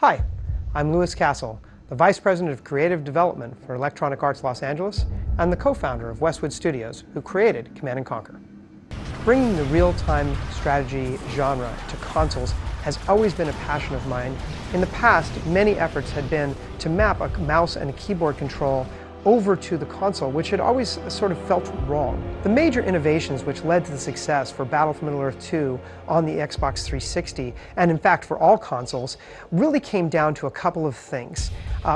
Hi, I'm Louis Castle, the Vice President of Creative Development for Electronic Arts Los Angeles and the co-founder of Westwood Studios, who created Command & Conquer. Bringing the real-time strategy genre to consoles has always been a passion of mine. In the past, many efforts had been to map a mouse and a keyboard control over to the console, which had always sort of felt wrong. The major innovations which led to the success for Battle for Middle-earth 2 on the Xbox 360, and in fact for all consoles, really came down to a couple of things.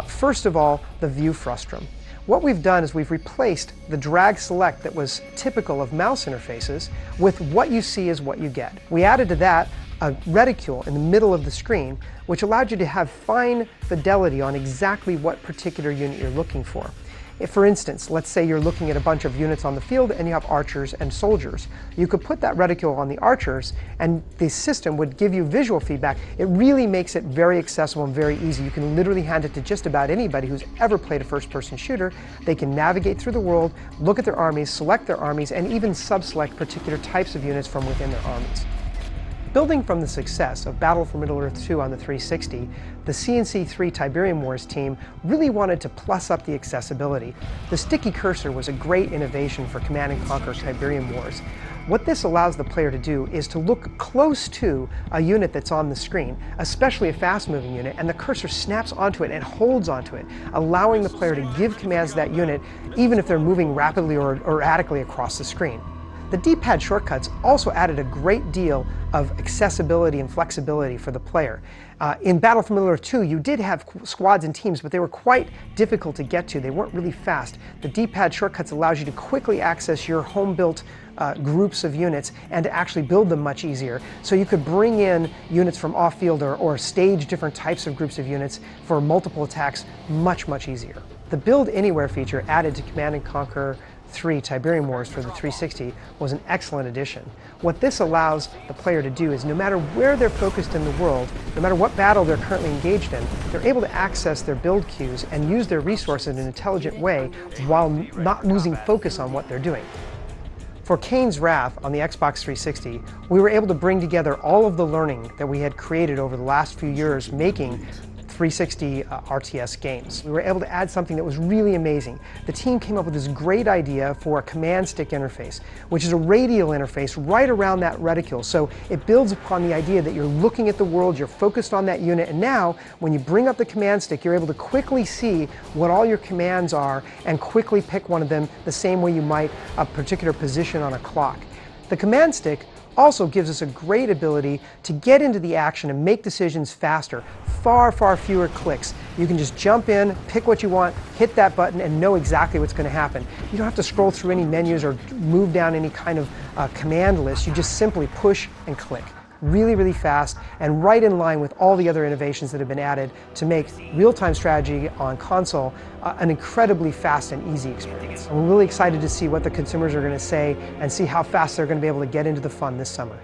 First of all, the view frustum. What we've done is we've replaced the drag select that was typical of mouse interfaces with what you see is what you get. We added to that a reticule in the middle of the screen, which allowed you to have fine fidelity on exactly what particular unit you're looking for. If, for instance, let's say you're looking at a bunch of units on the field and you have archers and soldiers. You could put that reticule on the archers and the system would give you visual feedback. It really makes it very accessible and very easy. You can literally hand it to just about anybody who's ever played a first-person shooter. They can navigate through the world, look at their armies, select their armies, and even sub-select particular types of units from within their armies. Building from the success of Battle for Middle-earth 2 on the 360, the C&C3 Tiberium Wars team really wanted to plus up the accessibility. The sticky cursor was a great innovation for Command & Conquer Tiberium Wars. What this allows the player to do is to look close to a unit that's on the screen, especially a fast-moving unit, and the cursor snaps onto it and holds onto it, allowing the player to give commands to that unit even if they're moving rapidly or erratically across the screen. The D-pad shortcuts also added a great deal of accessibility and flexibility for the player. In Battle for Middle-earth 2, you did have squads and teams, but they were quite difficult to get to. They weren't really fast. The D-pad shortcuts allows you to quickly access your home-built groups of units and to actually build them much easier. So you could bring in units from off-field or stage different types of groups of units for multiple attacks much easier. The Build Anywhere feature added to Command & Conquer 3 Tiberium Wars for the 360 was an excellent addition. What this allows the player to do is no matter where they're focused in the world, no matter what battle they're currently engaged in, they're able to access their build queues and use their resources in an intelligent way while not losing focus on what they're doing. For Kane's Wrath on the Xbox 360, we were able to bring together all of the learning that we had created over the last few years making 360 RTS games. We were able to add something that was really amazing. The team came up with this great idea for a command stick interface, which is a radial interface right around that reticule. So it builds upon the idea that you're looking at the world, you're focused on that unit, and now when you bring up the command stick, you're able to quickly see what all your commands are and quickly pick one of them the same way you might a particular position on a clock. The command stick also gives us a great ability to get into the action and make decisions faster. Far fewer clicks. You can just jump in, pick what you want, hit that button, and know exactly what's going to happen. You don't have to scroll through any menus or move down any kind of command list. You just simply push and click. Really fast and right in line with all the other innovations that have been added to make real-time strategy on console an incredibly fast and easy experience. I'm really excited to see what the consumers are going to say and see how fast they're going to be able to get into the fun this summer.